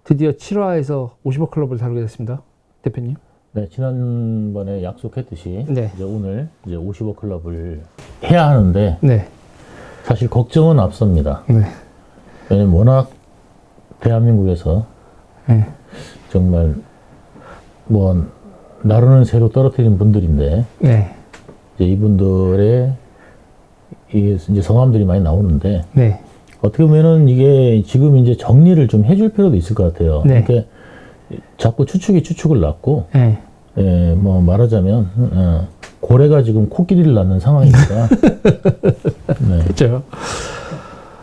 드디어 7화에서 50억 클럽을 다루게 됐습니다. 대표님. 네, 지난번에 약속했듯이 네. 이제 오늘 이제 55 클럽을 해야 하는데 네. 사실 걱정은 앞섭니다. 네. 왜냐면 워낙 대한민국에서 네. 정말 뭐 나르는 새로 떨어뜨린 분들인데 네. 이제 이분들의 이제 성함들이 많이 나오는데 네. 어떻게 보면은 이게 지금 이제 정리를 좀 해줄 필요도 있을 것 같아요. 네. 이렇게 자꾸 추측이 추측을 낳고, 네. 예, 뭐 말하자면 고래가 지금 코끼리를 낳는 상황이니까. 네. 그렇죠.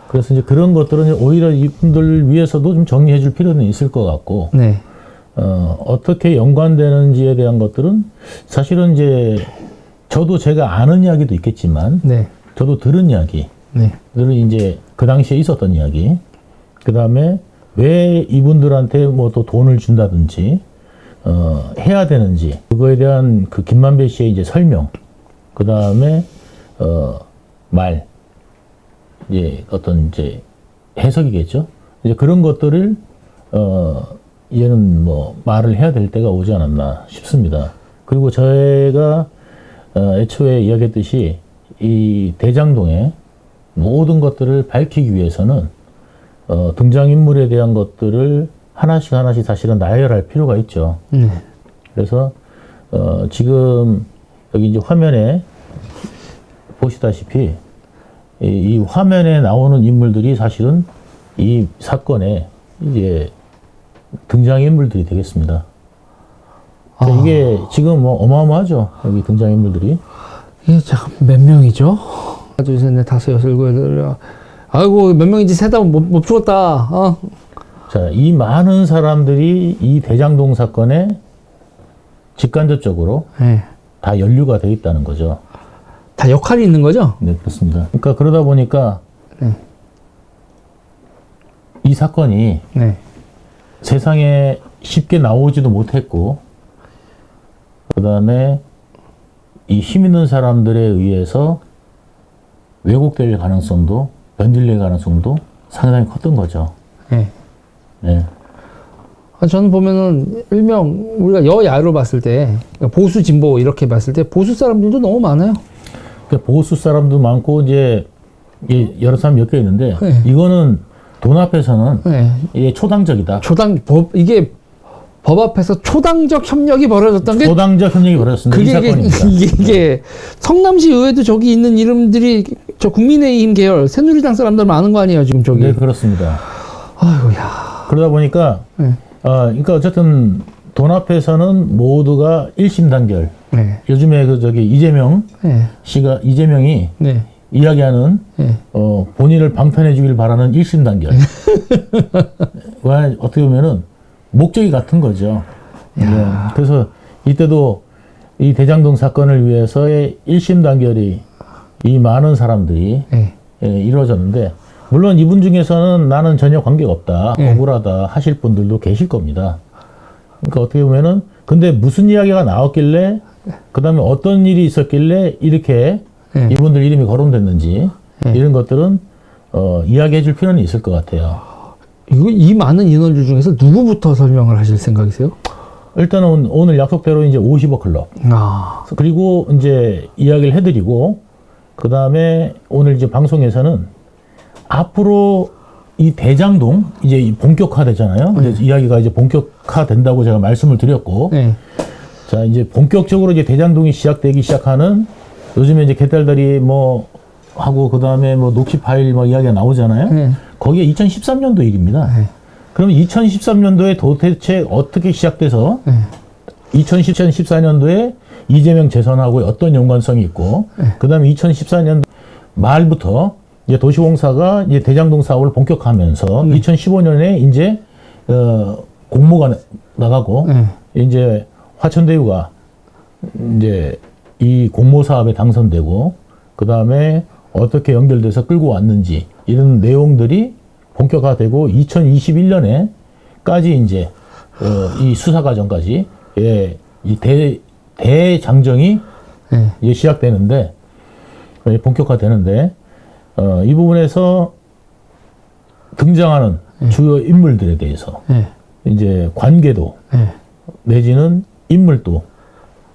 그래서 이제 그런 것들은 오히려 이분들 위해서도 좀 정리해줄 필요는 있을 것 같고, 네. 어떻게 연관되는지에 대한 것들은 사실은 이제 저도 제가 아는 이야기도 있겠지만, 네. 저도 들은 이야기. 네. 그리고 이제 그 당시에 있었던 이야기, 그 다음에 왜 이분들한테 뭐 또 돈을 준다든지, 해야 되는지, 그거에 대한 그 김만배 씨의 이제 설명, 그 다음에, 말, 이제 어떤 이제 해석이겠죠? 이제 그런 것들을, 이제는 뭐 말을 해야 될 때가 오지 않았나 싶습니다. 그리고 저희가, 애초에 이야기했듯이 이 대장동에 모든 것들을 밝히기 위해서는 등장인물에 대한 것들을 하나씩 하나씩 사실은 나열할 필요가 있죠. 그래서 지금 여기 이제 화면에 보시다시피 이 화면에 나오는 인물들이 사실은 이 사건의 이제 등장인물들이 되겠습니다. 이게 지금 뭐 어마어마하죠. 여기 등장인물들이. 이게 잠깐 몇 명이죠? 하나, 둘, 셋, 넷, 다섯, 여섯, 일곱, 여덟. 아이고, 몇 명인지 세다 못 죽었다. 자, 이 많은 사람들이 이 대장동 사건에 직간접적으로 네. 다 연루가 되어 있다는 거죠. 다 역할이 있는 거죠? 네, 그렇습니다. 그러니까 그러다 보니까 네. 이 사건이 네. 세상에 쉽게 나오지도 못했고, 그 다음에 이 힘 있는 사람들에 의해서 왜곡될 가능성도, 변질될 가능성도 상당히 컸던 거죠. 네. 네. 저는 보면은 일명 우리가 여야로 봤을 때 보수 진보 이렇게 봤을 때 보수 사람들도 너무 많아요. 그러니까 보수 사람도 많고 이제 여러 사람 몇 개 있는데 네. 이거는 돈 앞에서는 네. 이게 초당적이다. 이게 법 앞에서 초당적 협력이 벌어졌던 게 초당적 협력이 벌어졌습니다. 이 사건입니다. 이게 성남시 의회도 저기 있는 이름들이 저 국민의힘 계열 새누리당 사람들 많은 거 아니에요 지금 저기. 네, 그렇습니다. 아이고야. 그러다 보니까 네. 그러니까 어쨌든 돈 앞에서는 모두가 1심 단결. 네. 요즘에 그 저기 이재명이 네. 이야기하는 네. 본인을 방탄해 주길 바라는 1심 단결. 어떻게 보면은 목적이 같은 거죠. 네. 그래서 이때도 이 대장동 사건을 위해서의 1심 단결이 이 많은 사람들이 네. 이루어졌는데, 물론 이분 중에서는 나는 전혀 관계가 없다, 네. 억울하다 하실 분들도 계실 겁니다. 그러니까 어떻게 보면은, 근데 무슨 이야기가 나왔길래, 그 다음에 어떤 일이 있었길래 이렇게 네. 이분들 이름이 거론됐는지, 네. 이런 것들은, 이야기해 줄 필요는 있을 것 같아요. 이 많은 인원들 중에서 누구부터 설명을 하실 생각이세요? 일단은 오늘 약속대로 이제 55 클럽. 그리고 이제 이야기를 해드리고, 그 다음에 오늘 이제 방송에서는 앞으로 이 대장동 이제 본격화되잖아요. 네. 이제 이야기가 이제 본격화된다고 제가 말씀을 드렸고, 네. 자, 이제 본격적으로 이제 대장동이 시작되기 시작하는, 요즘에 이제 개딸다리 뭐 하고, 그 다음에 뭐 녹시 파일 뭐 이야기가 나오잖아요. 네. 거기에 2013년도 일입니다. 네. 그럼 2013년도에 도대체 어떻게 시작돼서 네. 2014년도에 이재명 재선하고 어떤 연관성이 있고, 그 다음에 2014년도 말부터 이제 도시공사가 이제 대장동 사업을 본격화하면서 2015년에 이제 공모가 나가고 이제 화천대유가 이제 이 공모 사업에 당선되고, 그 다음에 어떻게 연결돼서 끌고 왔는지 이런 내용들이 본격화되고 2021년에까지 이제 이 수사 과정까지 이 대장정이 이제 시작되는데, 본격화되는데, 이 부분에서 등장하는 주요 인물들에 대해서 이제 관계도 네. 내지는 인물도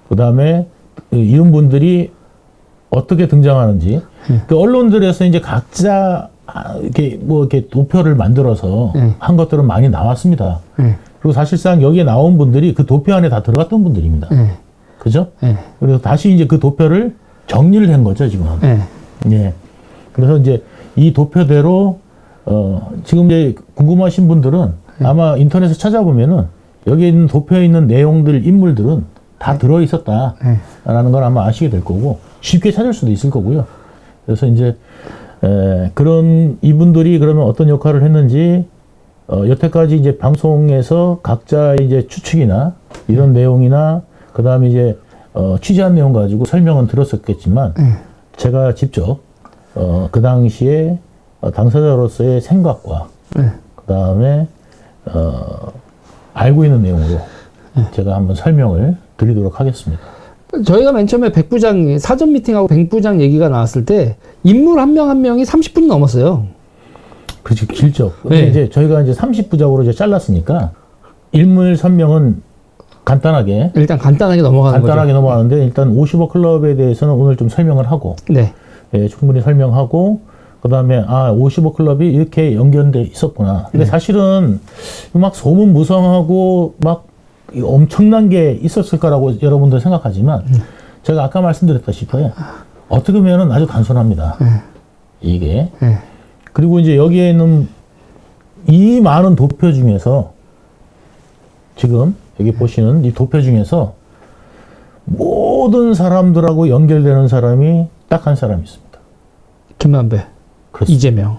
그다음에 이런 분들이 어떻게 등장하는지 그 언론들에서 이제 각자 이렇게 뭐 이렇게 도표를 만들어서 한 것들은 많이 나왔습니다. 그리고 사실상 여기에 나온 분들이 그 도표 안에 다 들어갔던 분들입니다. 그죠? 그래서 다시 이제 그 도표를 정리를 한 거죠, 지금. 예. 그래서 이제 이 도표대로 지금 이제 궁금하신 분들은 아마 인터넷에 찾아보면은 여기에 있는 도표에 있는 내용들, 인물들은 다 들어 있었다라는 걸 아마 아시게 될 거고 쉽게 찾을 수도 있을 거고요. 그래서 이제 그런 이분들이 그러면 어떤 역할을 했는지 여태까지 이제 방송에서 각자 이제 추측이나 이런 내용이나 그 다음에 이제 취재한 내용 가지고 설명은 들었었겠지만 제가 직접 그 당시에 당사자로서의 생각과 그 다음에 알고 있는 내용으로 제가 한번 설명을 드리도록 하겠습니다. 저희가 맨 처음에 백 부장 사전 미팅하고 백 부장 얘기가 나왔을 때 인물 한 명 한 명이 30분이 넘었어요. 그렇지, 길죠. 근데 이제 저희가 이제 30부작으로 이제 잘랐으니까 인물 설명은 간단하게 일단 간단하게 넘어가는 간단하게 거죠. 넘어가는데 일단 50억 클럽에 대해서는 오늘 좀 설명을 하고 네. 예, 충분히 설명하고 그다음에 50억 클럽이 이렇게 연결돼 있었구나. 근데 사실은 막 소문 무성하고 막 엄청난 게 있었을 거라고 여러분들 생각하지만 제가 아까 말씀드렸다시피 어떻게 보면은 아주 단순합니다. 이게. 그리고 이제 여기에 있는 이 많은 도표 중에서 지금 여기 보시는 이 도표 중에서 모든 사람들하고 연결되는 사람이 딱 한 사람이 있습니다. 김만배, 그렇습니다. 이재명.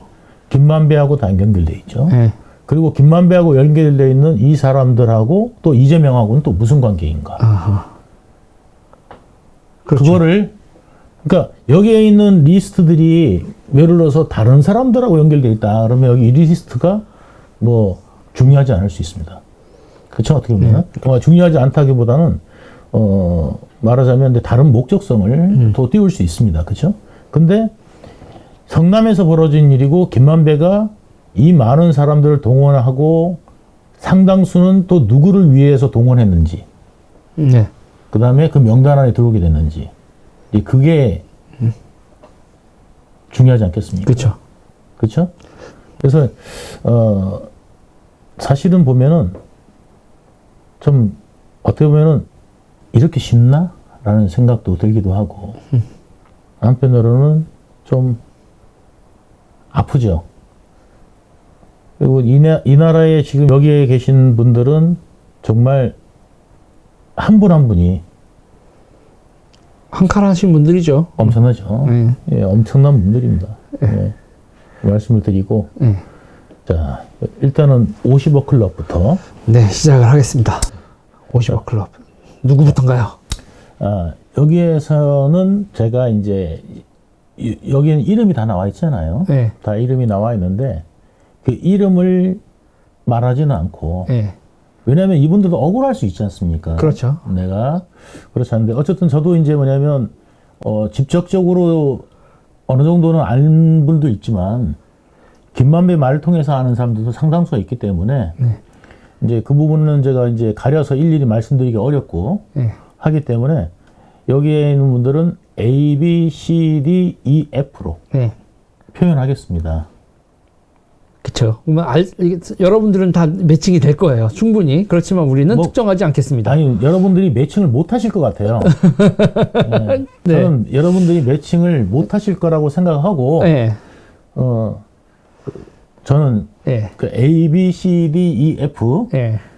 김만배하고 다 연결돼 있죠. 네. 그리고 김만배하고 연결되어 있는 이 사람들하고 또 이재명하고는 또 무슨 관계인가? 아하. 그렇죠. 그거를 그러니까 여기에 있는 리스트들이 예를 들어서 다른 사람들하고 연결돼 있다. 그러면 여기 이 리스트가 뭐 중요하지 않을 수 있습니다. 그렇죠? 어떻게 보면 중요하지 않다기보다는 말하자면 근데 다른 목적성을 더 띄울 수 있습니다. 그렇죠? 근데 성남에서 벌어진 일이고 김만배가 이 많은 사람들을 동원하고 상당수는 또 누구를 위해서 동원했는지, 네. 그 다음에 그 명단 안에 들어오게 됐는지, 그게 중요하지 않겠습니까? 그렇죠. 그렇죠? 그래서 사실은 보면은 좀 어떻게 보면은 이렇게 쉽나?라는 생각도 들기도 하고 한편으로는 좀 아프죠. 그리고 이 나라에 지금 여기에 계신 분들은 정말 한 분 한 분이 한칼하신 분들이죠. 엄청나죠. 예, 엄청난 분들입니다. 예, 말씀을 드리고 자 일단은 50억 클럽부터 네, 시작을 하겠습니다. 50억 클럽. 누구부터인가요? 여기에서는 제가 이제 여기는 이름이 다 나와 있잖아요. 네. 다 이름이 나와 있는데 그 이름을 말하지는 않고 네. 왜냐하면 이분들도 억울할 수 있지 않습니까? 그렇죠. 내가 그렇지 않은데 어쨌든 저도 이제 뭐냐면 직접적으로 어느 정도는 아는 분도 있지만 김만배 말을 통해서 아는 사람들도 상당수가 있기 때문에 이제 그 부분은 제가 이제 가려서 일일이 말씀드리기 어렵고 하기 때문에 여기에 있는 분들은 A, B, C, D, E, F로 표현하겠습니다. 그렇죠. 그러면 여러분들은 다 매칭이 될 거예요. 충분히. 그렇지만 우리는 특정하지 않겠습니다. 아니, 여러분들이 매칭을 못 하실 것 같아요. 네. 네. 저는 여러분들이 매칭을 못 하실 거라고 생각하고, 네. 저는 그 A, B, C, D, E, F,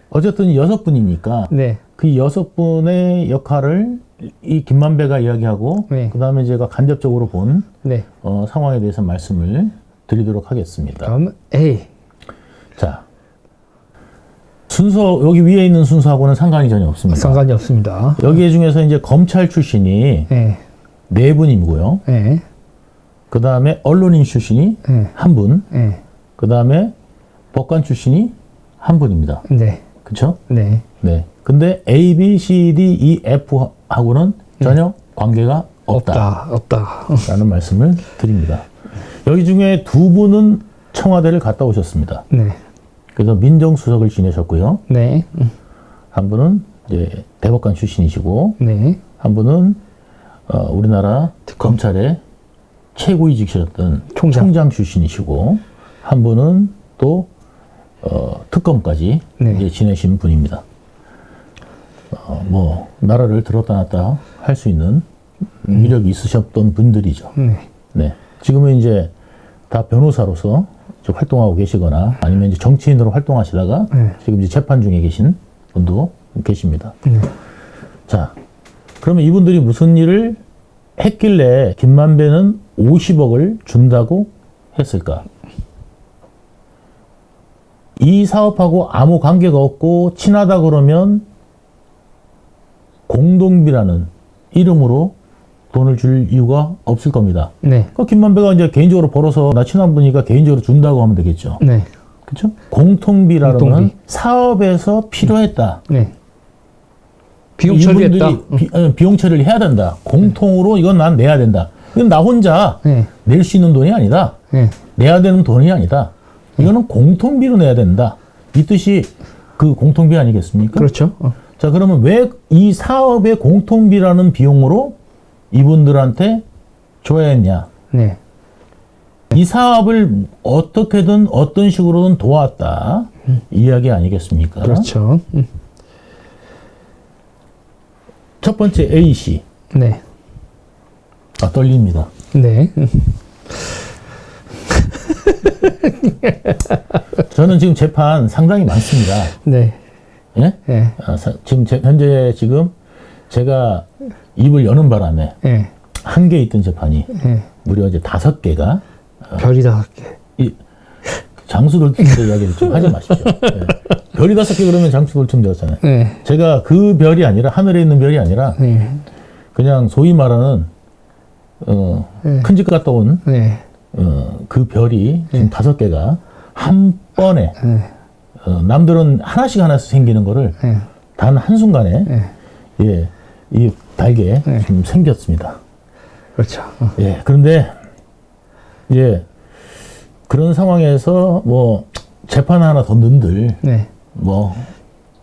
어쨌든 6분이니까, 네. 그 6분의 역할을 이 김만배가 이야기하고, 그 다음에 제가 간접적으로 본 상황에 대해서 말씀을 드리도록 하겠습니다. 다음 A. 자, 순서 여기 위에 있는 순서하고는 상관이 전혀 없습니다. 상관이 없습니다. 여기 중에서 이제 검찰 출신이 네 분이고요. 그 다음에 언론인 출신이 한 분. 그 다음에 법관 출신이 한 분입니다. 네. 그렇죠? 네. 네. 근데 A, B, C, D, E, F 하고는 전혀 관계가 없다. 라는 말씀을 드립니다. 여기 중에 두 분은 청와대를 갔다 오셨습니다. 네. 그래서 민정수석을 지내셨고요. 네. 한 분은 이제 대법관 출신이시고, 네. 한 분은 우리나라 검찰의 최고위직이셨던 총장 출신이시고, 한 분은 또 특검까지 네. 이제 지내신 분입니다. 뭐 나라를 들었다 놨다 할 수 있는 위력이 있으셨던 분들이죠. 네. 지금은 이제 다 변호사로서 좀 활동하고 계시거나 아니면 이제 정치인으로 활동하시다가 지금 이제 재판 중에 계신 분도 계십니다. 자, 그러면 이분들이 무슨 일을 했길래 김만배는 50억을 준다고 했을까? 이 사업하고 아무 관계가 없고 친하다 그러면 공동비라는 이름으로 돈을 줄 이유가 없을 겁니다. 네. 그 김만배가 이제 개인적으로 벌어서 나 친한 분이니까 개인적으로 준다고 하면 되겠죠. 네. 그렇죠? 공통비라는 공통비. 사업에서 필요했다. 네. 비용 처리했다. 이분들이 비용 처리를 해야 된다. 공통으로 이건 난 내야 된다. 이건 나 혼자 네. 낼 수 있는 돈이 아니다. 네. 내야 되는 돈이 아니다. 이거는 공통비로 내야 된다. 이 뜻이 그 공통비 아니겠습니까? 그렇죠. 자, 그러면 왜 이 사업의 공통비라는 비용으로 이분들한테 줘야 했냐? 네. 이 사업을 어떻게든 어떤 식으로든 도왔다. 이야기 아니겠습니까? 그렇죠. 첫 번째 A씨. 네. 떨립니다. 네. 저는 지금 재판 상당히 많습니다. 네. 예? 네. 지금 현재 제가 입을 여는 바람에 네. 한 개 있던 재판이 네. 무려 이제 5개가 별이 5개. 이 장수 돌침대 이야기를 좀 하지 마십시오. 예. 별이 5개 그러면 장수 돌침대였잖아요. 네. 제가 그 별이 아니라 하늘에 있는 별이 아니라 네. 그냥 소위 말하는 큰 집 갔다 온 네. 그 별이 지금 5개가 한 번에 남들은 하나씩 생기는 거를 네. 단 한순간에 예, 이 달게 네. 좀 생겼습니다. 그렇죠. 예, 그런데 예, 그런 상황에서 뭐 재판 하나 더 넣는들 네. 뭐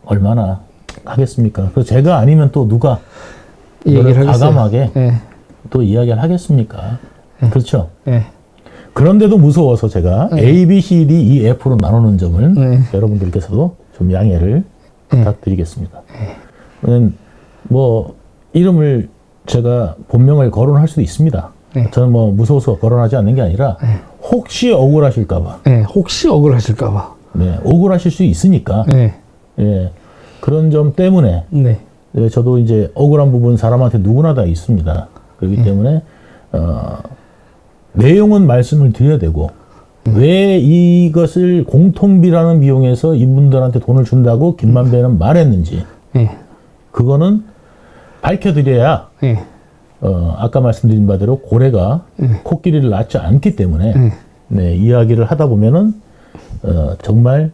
얼마나 하겠습니까? 그 제가 아니면 또 누가 이 이거를 얘기를 하겠어요. 과감하게 네. 또 이야기를 하겠습니까? 그렇죠. 네. 그런데도 무서워서 제가 A, B, C, D, E, F로 나누는 점을 네. 여러분들께서도 좀 양해를 부탁드리겠습니다. 뭐 이름을 제가 본명을 거론할 수도 있습니다. 네. 저는 뭐 무서워서 거론하지 않는 게 아니라 혹시 억울하실까봐. 네. 혹시 억울하실까봐. 네, 억울하실 수 있으니까. 네. 예, 그런 점 때문에 네. 예, 저도 이제 억울한 부분 사람한테 누구나 다 있습니다. 그렇기 때문에 내용은 말씀을 드려야 되고 왜 이것을 공통비라는 비용에서 이분들한테 돈을 준다고 김만배는 말했는지 네. 그거는 밝혀드려야 네. 아까 말씀드린 바대로 고래가 코끼리를 낳지 않기 때문에 네, 이야기를 하다 보면은 정말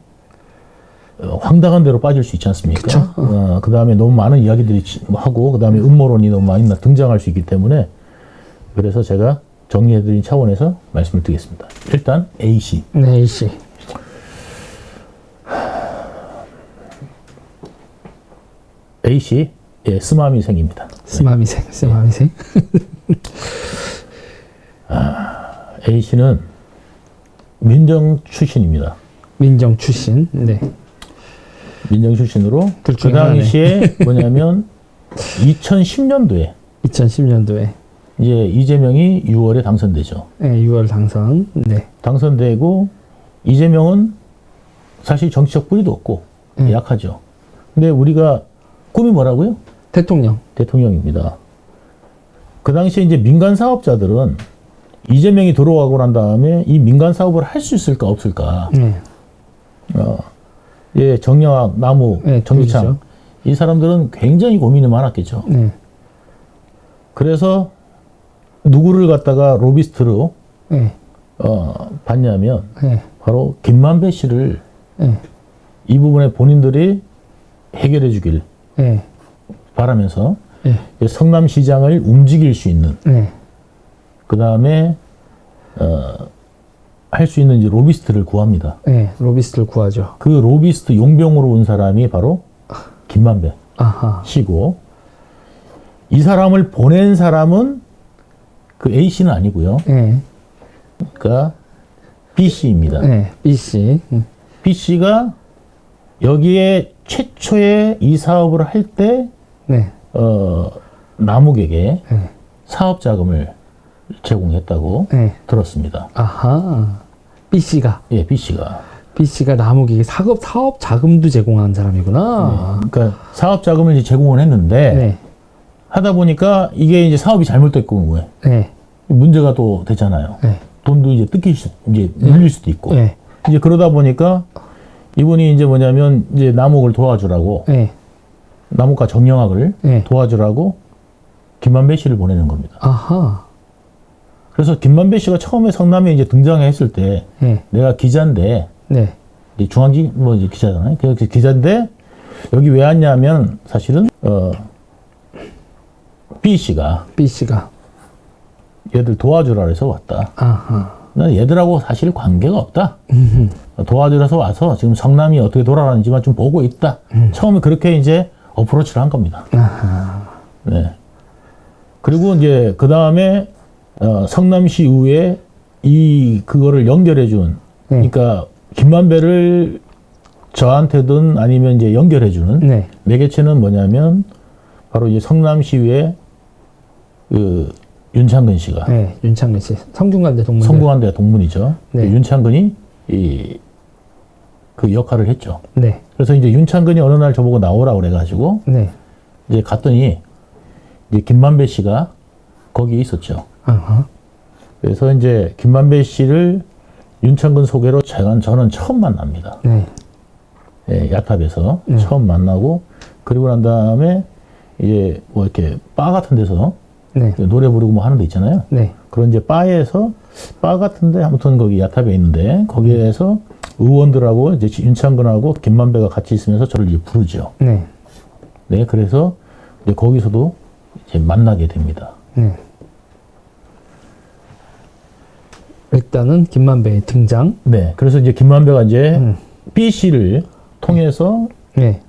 황당한 대로 빠질 수 있지 않습니까? 그 다음에 너무 많은 이야기들이 하고 그 다음에 음모론이 너무 많이 등장할 수 있기 때문에 그래서 제가 정리해드린 차원에서 말씀을 드리겠습니다. 일단 A씨. 네, A씨. A씨, 예, 스마미생입니다. 스마미생. A씨는 민정 출신입니다. 민정 출신. 네. 민정 출신으로 둘 그 중에 하나네. 당시에 뭐냐면 2010년도에 2010년도에 이제 이재명이 6월에 당선되죠. 네, 6월 당선. 네. 당선되고 이재명은 사실 정치적 뿌리도 없고 약하죠. 근데 우리가 꿈이 뭐라고요? 대통령. 대통령입니다. 그 당시에 이제 민간 사업자들은 이재명이 들어가고 난 다음에 이 민간 사업을 할 수 있을까 없을까? 네. 예, 정영학, 나무, 네, 전기창 그렇죠. 이 사람들은 굉장히 고민이 많았겠죠. 네. 그래서 누구를 갖다가 로비스트로 네. 봤냐면 네. 바로 김만배 씨를 네. 이 부분에 본인들이 해결해 주길 네. 바라면서 네. 성남시장을 움직일 수 있는 네. 그 다음에 할 수 있는 이제 로비스트를 구합니다. 네, 로비스트를 구하죠. 그 로비스트 용병으로 온 사람이 바로 김만배 아하. 씨고, 이 사람을 보낸 사람은 그 A 씨는 아니고요. 네, 그러니까 B 씨입니다. 네, B 씨. B 씨가 여기에 최초에 이 사업을 할 때 네, 남욱에게 네. 사업 자금을 제공했다고 네. 들었습니다. 아하. B 씨가. 예, B 씨가. B 씨가 남욱에게 사업 자금도 제공한 사람이구나. 그러니까 사업 자금을 이제 제공을 했는데 네, 하다 보니까 이게 이제 사업이 잘못됐고 왜 네, 문제가 또 되잖아요. 네, 돈도 이제 이제 물릴 수도 있고. 네, 이제 그러다 보니까 이분이 이제 뭐냐면 이제 남욱을 도와주라고, 네, 남욱과 정영학을 네. 도와주라고 김만배 씨를 보내는 겁니다. 아하. 그래서 김만배 씨가 처음에 성남에 이제 등장했을 때 네, 내가 기자인데, 네, 이제 중앙지 뭐 이제 기자잖아요. 그 기자인데 여기 왜 왔냐면 사실은 B 씨가 B 씨가. 얘들 도와주라 해서 왔다. 아하. 난 얘들하고 사실 관계가 없다. 도와주라서 와서 지금 성남이 어떻게 돌아가는지만 좀 보고 있다. 처음에 그렇게 이제 어프로치를 한 겁니다. 아하. 네. 그리고 이제 그 다음에 성남시 의회에 그거를 연결해 준, 네. 그러니까 김만배를 저한테든 아니면 이제 연결해 주는 네, 매개체는 뭐냐면 바로 이제 성남시의회 그 윤창근 씨가, 네, 윤창근 씨. 성균관대 동문. 성공한대 동문이죠. 네. 윤창근이 그 역할을 했죠. 네, 그래서 이제 윤창근이 어느 날 저보고 나오라 그래가지고 네. 이제 갔더니 이제 김만배 씨가 거기에 있었죠. 아하. 그래서 이제 김만배 씨를 윤창근 소개로 저는 처음 만납니다. 네, 예, 야탑에서 처음 만나고, 그리고 난 다음에 이제 뭐 이렇게 바 같은 데서 네, 노래 부르고 뭐 하는 데 있잖아요. 네. 그런 이제 바에서, 바 같은데 아무튼 거기 야탑에 있는데 거기에서 의원들하고 이제 윤창근하고 김만배가 같이 있으면서 저를 이제 부르죠. 네, 네, 그래서 이제 거기서도 이제 만나게 됩니다. 네. 일단은 김만배의 등장. 네, 그래서 이제 김만배가 이제 B 씨를 통해서 네,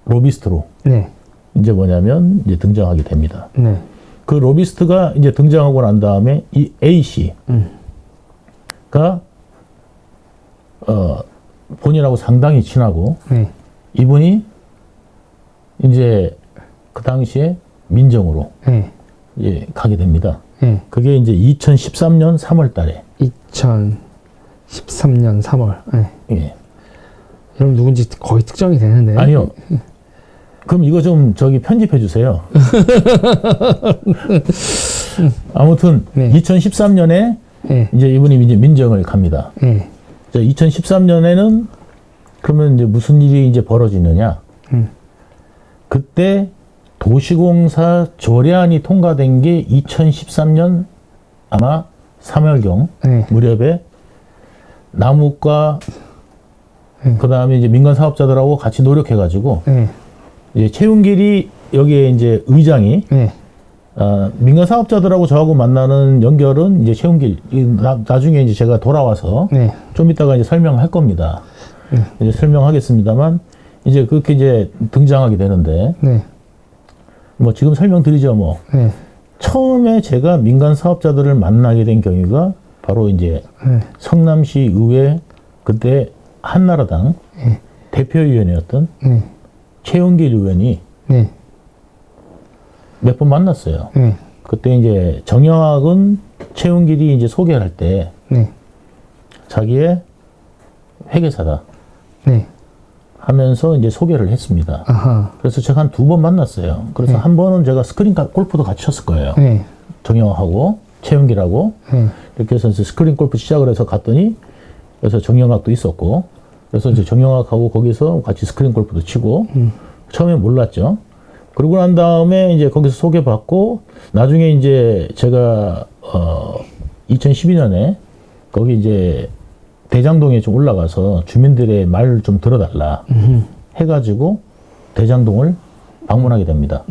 로비스트로 네, 이제 뭐냐면 이제 등장하게 됩니다. 네, 그 로비스트가 이제 등장하고 난 다음에 이 A 씨가 본인하고 상당히 친하고, 네. 이분이 이제 그 당시에 민정으로 네, 이제 가게 됩니다. 네. 그게 이제 2013년 3월 달에. 2013년 3월. 네. 예. 여러분 누군지 거의 특정이 되는데. 아니요. 그럼 이거 좀 저기 편집해 주세요. 아무튼 네. 2013년에 네, 이제 이분이 이제 민정을 갑니다. 네, 자, 2013년에는 그러면 이제 무슨 일이 이제 벌어지느냐? 그때 도시공사 조례안이 통과된 게 2013년 아마 3월경 네, 무렵에 남욱과 그 다음에 이제 민간 사업자들하고 같이 노력해가지고 네, 이제 최윤길이 여기에 이제 의장이 네, 민간 사업자들하고 저하고 만나는 연결은 이제 최윤길, 나중에 이제 제가 돌아와서 네, 좀 이따가 이제 설명할 겁니다. 이제 설명하겠습니다만 이제 그렇게 이제 등장하게 되는데, 네, 뭐 지금 설명드리죠. 뭐 네, 처음에 제가 민간 사업자들을 만나게 된 경위가 바로 이제 네, 성남시 의회 그때 한나라당 대표위원이었던 네, 최윤길 의원이 네, 몇 번 만났어요. 네, 그때 이제 정영학은 최윤길이 이제 소개를 할 때 네, 자기의 회계사다 네. 하면서 이제 소개를 했습니다. 아하. 그래서 제가 한 2번 만났어요. 그래서 한 번은 제가 스크린 골프도 같이 쳤을 거예요. 네, 정영학하고 최윤길하고 네, 이렇게 해서 이제 스크린 골프 시작을 해서 갔더니, 그래서 정영학도 있었고, 그래서 이제 정영학하고 거기서 같이 스크린 골프도 치고, 처음에 몰랐죠. 그러고 난 다음에 이제 거기서 소개받고, 나중에 이제 제가 2012년에 거기 이제 대장동에 좀 올라가서 주민들의 말을 좀 들어달라 해가지고 대장동을 방문하게 됩니다.